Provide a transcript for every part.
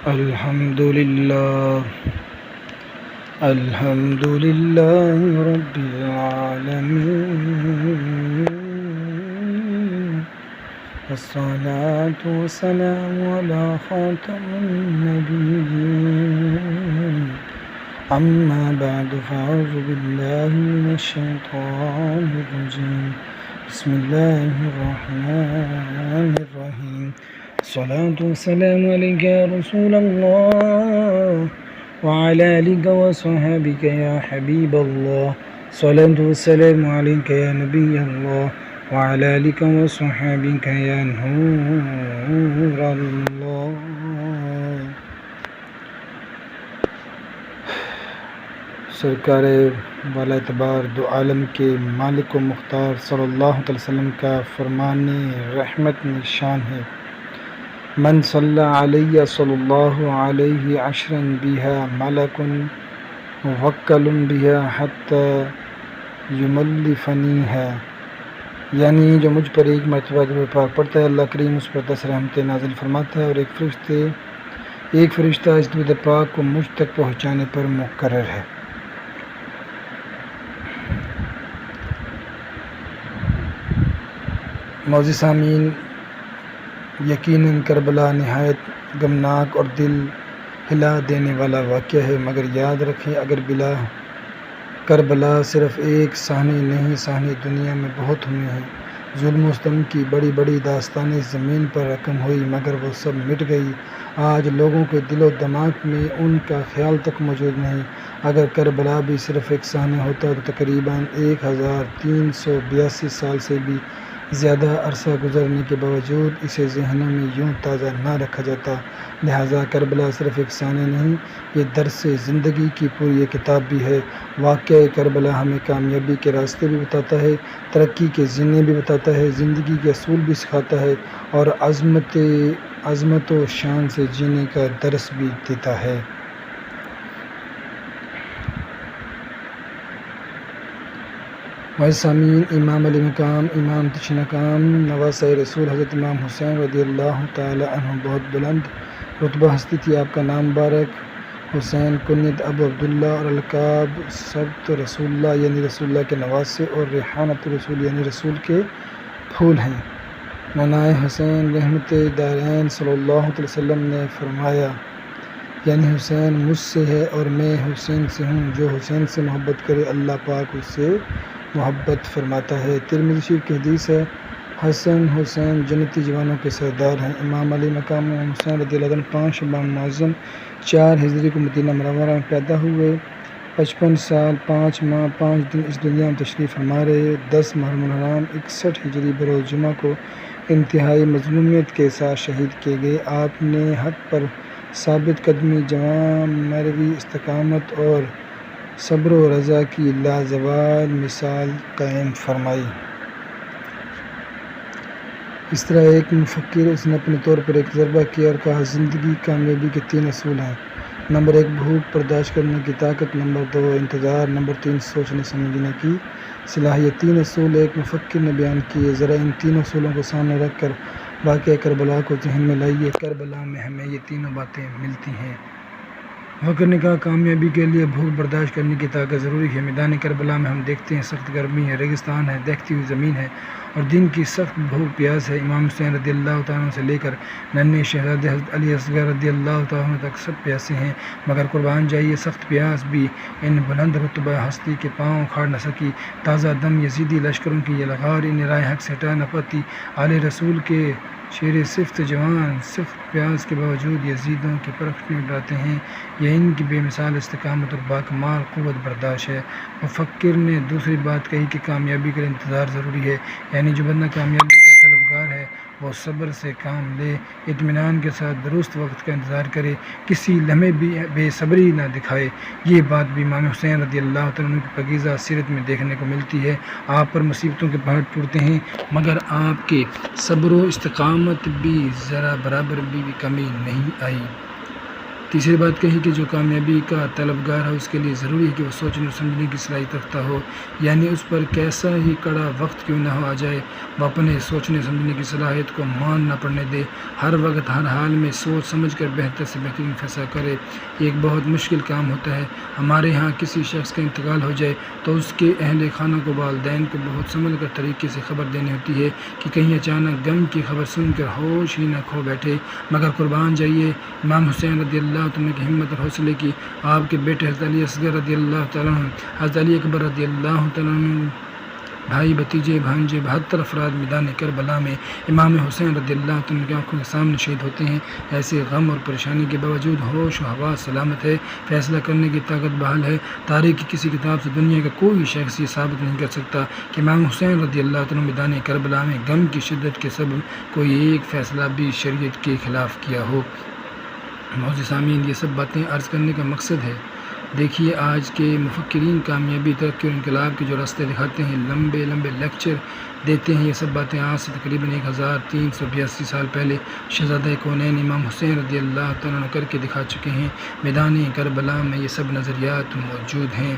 الحمد لله الحمد لله رب العالمين، والصلاة والسلام على خاتم النبيين. أما بعد، فأعوذ بالله من الشيطان الرجيم. بسم الله الرحمن الرحيم. الصلاة والسلام عليك يا رسول الله، وعلى آلك وصحبك يا حبيب الله. الصلاة والسلام عليك يا نبي الله، وعلى آلك وصحبك يا نور الله. سرکار والا اعتبار دو عالم کے مالک و مختار صلی اللہ علیہ وسلم کا فرمان رحمت نشان ہے: من صلی علیہ صلی اللہ علیہ عشرا بها ملک موکل بها حتی یملفنیها، یعنی جو مجھ پر ایک مرتبہ درود پاک پڑھتا ہے، اللہ کریم اس پر 10 رحمتیں نازل فرماتا ہے، اور ایک فرشتہ اس درود پاک کو مجھ تک پہنچانے پر مقرر ہے۔ معزز سامعین، یقیناً کربلا نہایت غمناک اور دل ہلا دینے والا واقعہ ہے، مگر یاد رکھیں، اگر کربلا صرف ایک صحنہ نہیں، صحنہ دنیا میں بہت ہوئے ہیں۔ ظلم و ستم کی بڑی بڑی داستانیں زمین پر رقم ہوئی، مگر وہ سب مٹ گئی۔ آج لوگوں کے دل و دماغ میں ان کا خیال تک موجود نہیں۔ اگر کربلا بھی صرف ایک صحنہ ہوتا تو تقریباً 1382 سال سے بھی زیادہ عرصہ گزرنے کے باوجود اسے ذہنوں میں یوں تازہ نہ رکھا جاتا۔ لہٰذا کربلا صرف ایک صحنہ نہیں، یہ درس زندگی کی پوری ایک کتاب بھی ہے۔ واقعہ کربلا ہمیں کامیابی کے راستے بھی بتاتا ہے، ترقی کے زینے بھی بتاتا ہے، زندگی کے اصول بھی سکھاتا ہے، اور عظمت و شان سے جینے کا درس بھی دیتا ہے۔ معزز سامعین، امام علی مقام، امام تشنکام، نواسۂ رسول حضرت امام حسین رضی اللہ تعالی عنہ بہت بلند رتبہ ہستی تھی۔ آپ کا نام مبارک حسین، کنیت ابو عبداللہ، اور القاب سبط رسول اللہ یعنی رسول اللہ کے نواسے، اور ریحانۃ رسول یعنی رسول کے پھول ہیں۔ نانائے حسین رحمت دارین صلی اللہ علیہ وسلم نے فرمایا، یعنی حسین مجھ سے ہے اور میں حسین سے ہوں، جو حسین سے محبت کرے اللہ پاک اس سے محبت فرماتا ہے۔ ترمذی شریف کی حدیث ہے، حسن حسین جنتی جوانوں کے سردار ہیں۔ امام علی مقام امام حسین رضی اللہ عنہ 5 شعبان معظم 4 ہجری کو مدینہ منورہ میں پیدا ہوئے۔ 55 سال 5 ماہ 5 دن اس دنیا میں تشریف فرما رہے۔ 10 محرم الحرام 61 ہجری بروز جمعہ کو انتہائی مظلومیت کے ساتھ شہید کیے گئے۔ آپ نے حق پر ثابت قدمی، جوان مروی استقامت اور صبر و رضا کی لازوال مثال قائم فرمائی۔ اس طرح ایک مفکر، اس نے اپنے طور پر ایک تجربہ کیا اور کہا، زندگی کامیابی کے 3 اصول ہیں: نمبر 1 بھوک برداشت کرنے کی طاقت، نمبر 2 انتظار، نمبر 3 سوچنے سمجھنے کی صلاحیت۔ 3 اصول ایک مفکر نے بیان کیے، ذرا ان 3 اصولوں کو سامنے رکھ کر واقعہ کربلا کو ذہن میں لائیے۔ کربلا میں ہمیں یہ تینوں باتیں ملتی ہیں۔ مفکر نے کہا، کامیابی کے لیے بھوک برداشت کرنے کی طاقت ضروری ہے۔ میدان کربلا میں ہم دیکھتے ہیں سخت گرمی ہے، ریگستان ہے، دہتی ہوئی زمین ہے، اور دن کی سخت بھوک پیاس ہے۔ امام حسین رضی اللہ تعالیٰ عنہ سے لے کر ننھے شہزادے حضرت علی اصغر رضی اللہ تعالیٰ عنہ تک سب پیاسے ہیں، مگر قربان جائیے سخت پیاس بھی ان بلند رتبہ ہستی کے پاؤں اکھاڑ نہ سکی۔ تازہ دم یزیدی لشکروں کی یلغار انہیں رائے حق سے ہٹا نہ پاتی۔ آل رسول کے شیر صفت جوان سخت پیاس کے باوجود یزیدوں کی پرکھ نہیں ڈراتے ہیں، یہ ان کی بے مثال استقامت اور باکمال قوت برداشت ہے۔ مفکر نے دوسری بات کہی کہ کامیابی کے لیے انتظار ضروری ہے، یعنی جو بندہ کامیابی کا طلبگار ہے وہ صبر سے کام لے، اطمینان کے ساتھ درست وقت کا انتظار کرے، کسی لمحے بھی بے صبری نہ دکھائے۔ یہ بات بھی امام حسین رضی اللہ تعالیٰ عنہ کی پاکیزہ سیرت میں دیکھنے کو ملتی ہے۔ آپ پر مصیبتوں کے پہاڑ ٹوٹتے ہیں، مگر آپ کے صبر و استقامت بھی ذرا برابر بھی کمی نہیں آئی۔ تیسری بات کہی کہ جو کامیابی کا طلبگار ہے اس کے لیے ضروری ہے کہ وہ سوچنے اور سمجھنے کی صلاحیت رکھتا ہو، یعنی اس پر کیسا ہی کڑا وقت کیوں نہ ہو آ جائے وہ اپنے سوچنے سمجھنے کی صلاحیت کو مان نہ پڑنے دے، ہر وقت ہر حال میں سوچ سمجھ کر بہتر سے بہترین فیصلہ کرے۔ ایک بہت مشکل کام ہوتا ہے، ہمارے ہاں کسی شخص کا انتقال ہو جائے تو اس کے اہل خانہ کو والدین کو بہت سنبھل کر طریقے سے خبر دینی ہوتی ہے کہ کہیں اچانک غم کی خبر سن کر ہوش ہی نہ کھو بیٹھے، مگر قربان جائیے امام حسین رضی اللہ عنہ کی ہمت اور حوصلے کی، آپ کے بیٹے حضرت علی اصغر رضی اللہ تعالیٰ عنہ، حضرت علی اکبر رضی اللہ تعالیٰ عنہ، بھائی بھتیجے بھانجے 72 افراد میدان کربلا میں امام حسین رضی اللہ عنہ کی آنکھوں کے سامنے شہید ہوتے ہیں۔ ایسے غم اور پریشانی کے باوجود ہوش و حواس سلامت ہے، فیصلہ کرنے کی طاقت بحال ہے۔ تاریخ کی کسی کتاب سے دنیا کا کوئی شخص یہ ثابت نہیں کر سکتا کہ امام حسین رضی اللہ عنہ میدان کربلا میں غم کی شدت کے سبب کوئی ایک فیصلہ بھی شریعت کے خلاف کیا ہو۔ معزز سامعین، یہ سب باتیں عرض کرنے کا مقصد ہے، دیکھیے آج کے مفکرین کامیابی، ترقی اور انقلاب کے جو راستے دکھاتے ہیں، لمبے لمبے لیکچر دیتے ہیں، یہ سب باتیں آج سے تقریباً 1382 سال پہلے شہزادہ کونین امام حسین رضی اللہ تعالیٰ عنہ کر کے دکھا چکے ہیں۔ میدان کربلا میں یہ سب نظریات موجود ہیں۔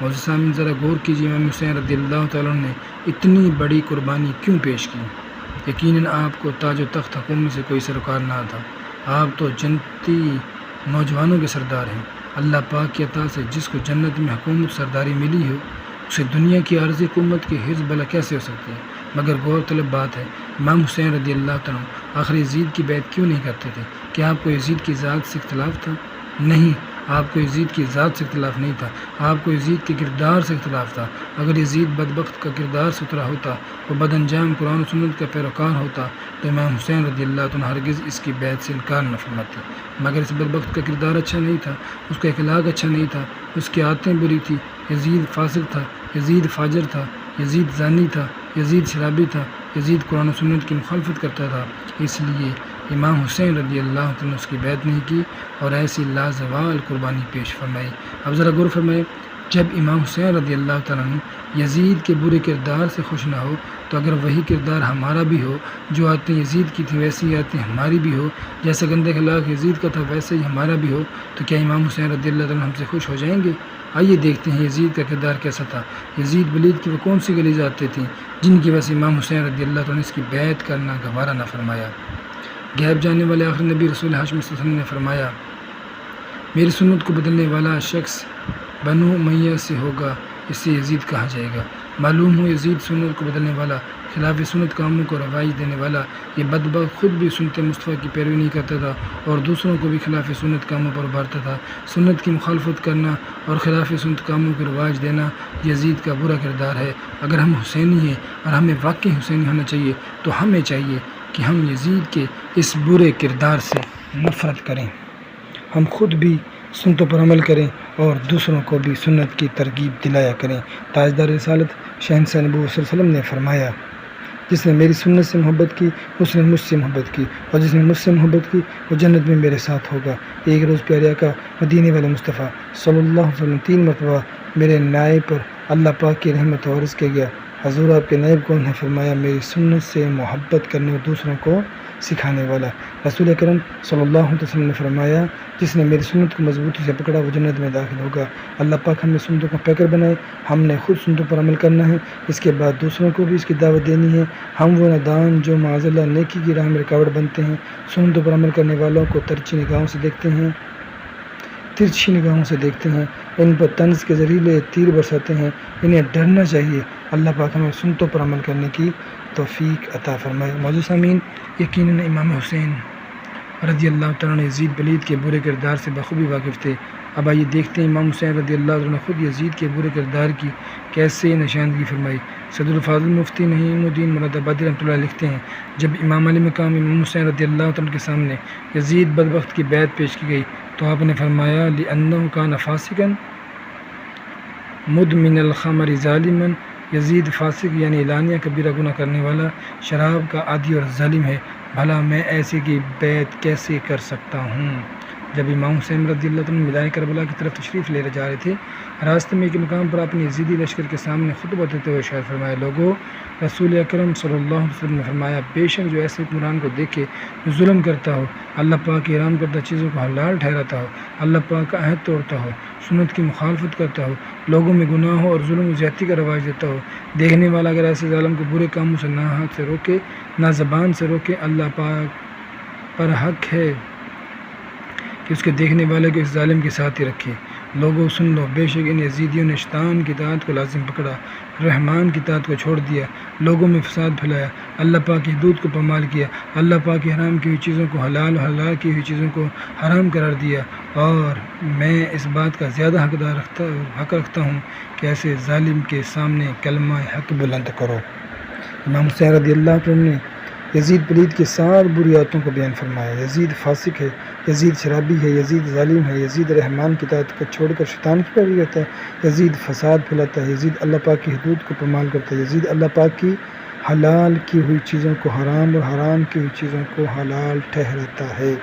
معزز سامعین، ذرا غور کیجیے امام حسین رضی اللہ تعالیٰ عنہ نے اتنی بڑی قربانی کیوں پیش کی؟ یقیناً آپ کو تاج و تخت حکومت سے کوئی سروکار نہ تھا، آپ تو جنتی نوجوانوں کے سردار ہیں۔ اللہ پاک کی عطا سے جس کو جنت میں حکومت سرداری ملی ہو اسے دنیا کی عارضی حکومت کے حزب بلا کیسے ہو سکتی ہے؟ مگر غور طلب بات ہے، امام حسین رضی اللہ تعالیٰ آخر یزید کی بیعت کیوں نہیں کرتے تھے؟ کیا آپ کو یزید کی ذات سے اختلاف تھا؟ نہیں، آپ کو یزید کی ذات سے اختلاف نہیں تھا، آپ کو یزید کے کردار سے اختلاف تھا۔ اگر یزید بدبخت کا کردار ستھرا ہوتا، وہ بد انجام قرآن و سنت کا پیروکار ہوتا تو امام حسین رضی اللہ عنہ ہرگز اس کی بیعت سے انکار نہ فرماتے۔ مگر اس بدبخت کا کردار اچھا نہیں تھا، اس کا اخلاق اچھا نہیں تھا، اس کی عادتیں بری تھی، یزید فاسق تھا، یزید فاجر تھا، یزید زانی تھا، یزید شرابی تھا، یزید قرآن و سنت کی مخالفت کرتا تھا، اس لیے امام حسین رضی اللہ عنہ نے اس کی بیعت نہیں کی اور ایسی لازوال قربانی پیش فرمائی۔ اب ذرا غور فرمائے، جب امام حسین رضی اللہ تعالیٰ عنہ یزید کے برے کردار سے خوش نہ ہو تو اگر وہی کردار ہمارا بھی ہو، جو عادتیں یزید کی تھی ویسی عادتیں ہماری بھی ہو، جیسا گندے اخلاق یزید کا تھا ویسے ہی ہمارا بھی ہو، تو کیا امام حسین رضی اللہ عنہ ہم سے خوش ہو جائیں گے؟ آئیے دیکھتے ہیں یزید کا کردار کیسا تھا۔ یزید ولید کی وہ کون سی گلی عادتیں تھیں جن کی وجہ سے امام حسین رضی اللہ عنہ نے اس کی بیعت کرنا گوارا نہ فرمایا؟ غیب جاننے والے آخری نبی رسول ہاشمی صلی اللہ علیہ وسلم نے فرمایا، میری سنت کو بدلنے والا شخص بنو امیہ سے ہوگا، اس سے یزید کہا جائے گا۔ معلوم ہو یزید سنت کو بدلنے والا، خلاف سنت کاموں کو رواج دینے والا، یہ بدبخت خود بھی سنت مصطفیٰ کی پیروی نہیں کرتا تھا اور دوسروں کو بھی خلاف سنت کاموں پر ابھارتا تھا۔ سنت کی مخالفت کرنا اور خلاف سنت کاموں کو رواج دینا یزید کا برا کردار ہے۔ اگر ہم حسینی ہیں اور ہمیں واقعی حسینی ہونا چاہیے تو ہمیں چاہیے کہ ہم یزید کے اس برے کردار سے نفرت کریں، ہم خود بھی سنتوں پر عمل کریں اور دوسروں کو بھی سنت کی ترغیب دلایا کریں۔ تاجدار رسالت شہنشاہ نبوت صلی اللہ علیہ وسلم نے فرمایا، جس نے میری سنت سے محبت کی اس نے مجھ سے محبت کی اور جس نے مجھ سے محبت کی وہ جنت میں میرے ساتھ ہوگا۔ ایک روز پیارے آقا مدینے والے مصطفیٰ صلی اللہ علیہ وسلم 3 مرتبہ میرے نائب پر اللہ پاک کی رحمت و عرض کیا گیا، حضور آپ کے نائب کون ہے؟ فرمایا، میری سنت سے محبت کرنے اور دوسروں کو سکھانے والا۔ رسول اکرم صلی اللہ علیہ وسلم نے فرمایا، جس نے میری سنت کو مضبوطی سے پکڑا وہ جنت میں داخل ہوگا۔ اللہ پاک ہم نے سنتوں کو پیکر بنائے، ہم نے خود سنتوں پر عمل کرنا ہے، اس کے بعد دوسروں کو بھی اس کی دعوت دینی ہے۔ ہم وہ نادان جو معاذ اللہ نیکی کی راہ میں رکاوٹ بنتے ہیں، سنتوں پر عمل کرنے والوں کو ترچھی نگاہوں سے دیکھتے ہیں، ترچھی نگاہوں سے دیکھتے ہیں، ان پر طنز کے ذریعے تیر برساتے ہیں، انہیں ڈرنا چاہیے۔ اللہ پاک ہمیں سنتوں پر عمل کرنے کی توفیق عطا فرمائے۔ معزز سامعین، یقیناً امام حسین رضی اللہ تعالیٰ عنہ یزید ولید کے برے کردار سے بخوبی واقف تھے۔ اب آئیے دیکھتے ہیں امام حسین رضی اللہ عنہ نے خود یزید کے برے کردار کی کیسے نشاندہی فرمائی۔ صدر الفاضل مفتی نعیم الدین مراد آبادی رحمۃ اللہ لکھتے ہیں، جب امام علی مقام امام حسین رضی اللہ عنہ کے سامنے یزید بدبخت کی بیعت پیش کی گئی تو آپ نے فرمایا، لِأَنَّهُ كَانَ فَاسِقًا مُدْمِنَ الْخَمْرِ ظَالِمًا، یزید فاسق یعنی اعلانیہ کبیرہ گناہ کرنے والا، شراب کا عادی اور ظالم ہے، بھلا میں ایسے کی بیعت کیسے کر سکتا ہوں؟ جب امام حسین رضی اللہ عنہ میدان کربلا کی طرف تشریف لے جا رہے تھے، راستے میں ایک مقام پر اپنے یزیدی لشکر کے سامنے خطبہ دیتے ہوئے ارشاد فرمایا، لوگوں، رسول اکرم صلی اللہ علیہ وسلم نے فرمایا، بے شک جو ایسے حکمران کو دیکھے جو ظلم کرتا ہو، اللہ پاک کی حرام کردہ چیزوں کو حلال ٹھہراتا ہو، اللہ پاک کا عہد توڑتا ہو، سنت کی مخالفت کرتا ہو، لوگوں میں گناہوں اور ظلم و زیادتی کا رواج دیتا ہو، دیکھنے والا اگر ایسے ظالم کو برے کاموں سے نہ ہاتھ سے روکے نہ زبان سے روکے، اللہ پاک پر حق ہے کہ اس کے دیکھنے والے کو اس ظالم کے ساتھ ہی رکھے۔ لوگوں سن لو، بے شک ان یزیدیوں نے شیطان کی اطاعت کو لازم پکڑا، رحمان کی اطاعت کو چھوڑ دیا، لوگوں میں فساد پھیلایا، اللہ پاک کی حدود کو پامال کیا، اللہ پاک کی حرام کی ہوئی چیزوں کو حلال اور حلال کی ہوئی چیزوں کو حرام قرار دیا، اور میں اس بات کا زیادہ حق رکھتا ہوں کہ ایسے ظالم کے سامنے کلمہ حق بلند کرو۔ امام حسین رضی اللہ عنہ نے یزید پلید کی 7 بری عادتوں کو بیان فرمایا۔ یزید فاسق ہے، یزید شرابی ہے، یزید ظالم ہے، یزید رحمان کی اطاعت کو چھوڑ کر شیطان کی پیروی کرتا ہے، یزید فساد پھیلاتا ہے، یزید اللہ پاک کی حدود کو پامال کرتا ہے، یزید اللہ پاک کی حلال کی ہوئی چیزوں کو حرام اور حرام کی ہوئی چیزوں کو حلال ٹھہراتا ہے۔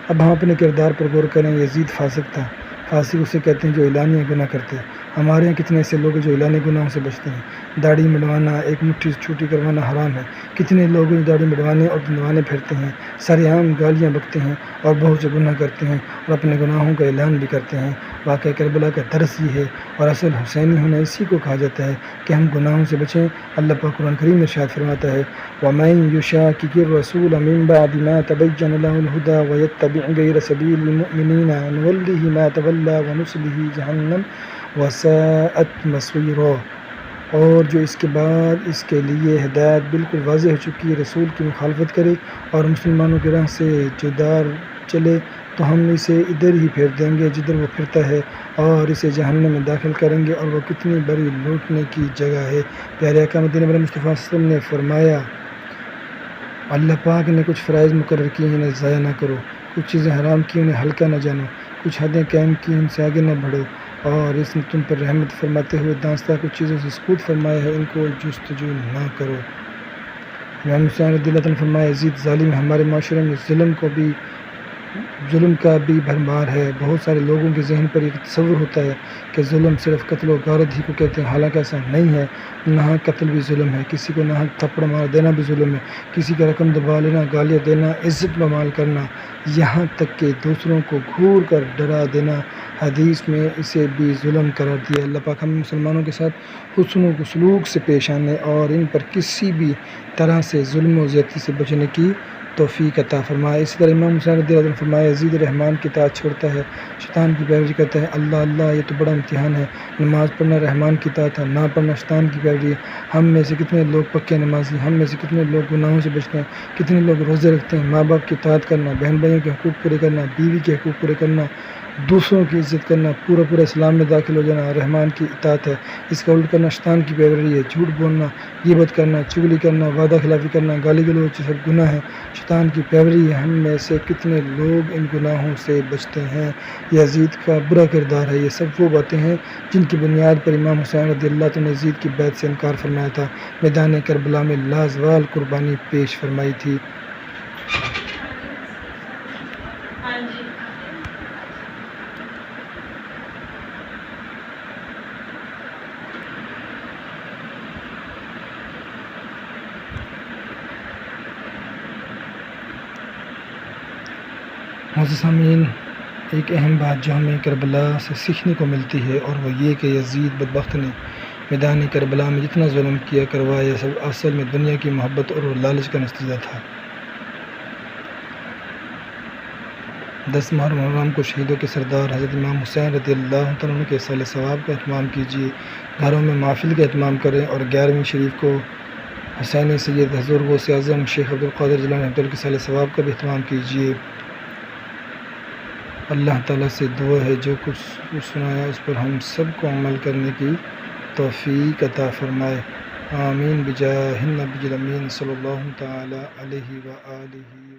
اب ہم اپنے کردار پر غور کریں۔ یزید فاسق تھا۔ فاسق اسے کہتے ہیں جو اعلانیہ گناہ کرتے ہیں۔ ہمارے یہاں کتنے ایسے لوگ ہیں جو اعلانیہ گناہوں سے بچتے ہیں۔ داڑھی منڈوانا، ایک مٹھی چھوٹی کروانا حرام ہے۔ کتنے لوگ داڑھی منڈوانے اور دندوانے پھرتے ہیں، سرعام گالیاں بکتے ہیں اور بہت سے گناہ کرتے ہیں اور اپنے گناہوں کا اعلان بھی کرتے ہیں۔ واقعہ کربلا کا درس یہ ہے، اور اصل حسینی ہونا اسی کو کہا جاتا ہے کہ ہم گناہوں سے بچیں۔ اللہ پاک قرآن کریم میں ارشاد فرماتا ہے، وَمَن يُشَاقِقِ الرَّسُولَ مِن بَعْدِ مَا تَبَيَّنَ لَهُ الْهُدَىٰ وَيَتَّبِعْ غَيْرَ سَبِيلِ الْمُؤْمِنِينَ نُوَلِّهِ مَا تَوَلَّىٰ وَنُصْلِهِ جَهَنَّمَ وَسَاءَتْ مَصِيرًا۔ اور جو اس کے بعد اس کے لیے ہدایت بالکل واضح ہو چکی ہے، رسول کی مخالفت کرے اور مسلمانوں کی راہ سے جدا چلے تو ہم اسے ادھر ہی پھیر دیں گے جدھر وہ پھرتا ہے، اور اسے جہنم میں داخل کریں گے، اور وہ کتنی بڑی لوٹنے کی جگہ ہے۔ پیارے آقا مدینہ مصطفیٰ صلی اللہ علیہ وسلم نے فرمایا، اللہ پاک نے کچھ فرائض مقرر کیے ہیں، انہیں ضائع نہ کرو، کچھ چیزیں حرام کی انہیں ہلکا نہ جانو، کچھ حدیں قائم کی ان سے آگے نہ بڑھو، اور اس نے تم پر رحمت فرماتے ہوئے دانستہ کچھ چیزوں سے سکوت فرمایا ہے، ان کو جستجو نہ کرو۔ امام حسین رضی اللہ عنہ نے فرمایا، یزید ظالم ہے۔ ہمارے معاشرے میں ظلم کا بھی بھرمار ہے۔ بہت سارے لوگوں کے ذہن پر یہ تصور ہوتا ہے کہ ظلم صرف قتل و غارت ہی کو کہتے ہیں، حالانکہ ایسا نہیں ہے۔ ناحق قتل بھی ظلم ہے، کسی کو ناحق تھپڑ مار دینا بھی ظلم ہے، کسی کا رقم دبا لینا، گالیاں دینا، عزت پامال کرنا، یہاں تک کہ دوسروں کو گھور کر ڈرا دینا، حدیث میں اسے بھی ظلم قرار دیا۔ اللہ پاک ہم مسلمانوں کے ساتھ حسن و سلوک سے پیش آنے اور ان پر کسی بھی طرح سے ظلم و زیادتی سے بچنے کی توفیق عطا فرمائے۔ اسی طرح امام حسین رضی اللہ عنہ نے فرمایا، یزید رحمان کی اطاعت چھوڑتا ہے، شیطان کی پیروی کرتا ہے۔ اللہ اللہ، یہ تو بڑا امتحان ہے۔ نماز پڑھنا رحمان کی اطاعت ہے، نہ پڑھنا شیطان کی پیروی ہے۔ ہم میں سے کتنے لوگ پکے نمازی، ہم میں سے کتنے لوگ گناہوں سے بچتے ہیں، کتنے لوگ روزے رکھتے ہیں۔ ماں باپ کی اطاعت کرنا، بہن بھائیوں کے حقوق پورے کرنا، بیوی کے حقوق پورے کرنا، دوسروں کی عزت کرنا، پورا اسلام میں داخل ہو جانا رحمان کی اطاعت ہے۔ اس کا الٹ کرنا شیطان کی پیروی ہے۔ جھوٹ بولنا، غیبت کرنا، چغلی کرنا، وعدہ خلافی کرنا، گالی گلوچ سب گناہ ہے، شیطان کی پیروی ہے۔ ہم میں سے کتنے لوگ ان گناہوں سے بچتے ہیں۔ یزید کا برا کردار ہے۔ یہ سب وہ باتیں ہیں جن کی بنیاد پر امام حسین رضی اللہ عنہ نے یزید کی بیعت سے انکار فرمایا تھا، میدان کربلا میں لازوال قربانی پیش فرمائی تھی۔ معزز سامعین، ایک اہم بات جو ہمیں کربلا سے سیکھنے کو ملتی ہے، اور وہ یہ کہ یزید بدبخت نے میدان کربلا میں جتنا ظلم کیا کروایا سب اصل میں دنیا کی محبت اور لالچ کا نتیجہ تھا۔ 10 محرم کو شہیدوں کے سردار حضرت امام حسین رضی اللہ عنہ کے سال ثواب کا اہتمام کیجیے، گھروں میں محافل کا اہتمام کریں، اور 11ویں شریف کو حسینی سید حضور غوث اعظم شیخ عبدالقادر جیلانی رحمۃ اللہ کے سال ثواب کا بھی اہتمام کیجیے۔ اللہ تعالیٰ سے دعا ہے جو کچھ سنایا اس پر ہم سب کو عمل کرنے کی توفیق عطا فرمائے۔ آمین بجاہ النبی الامین صلی اللہ تعالی علیہ وآلہ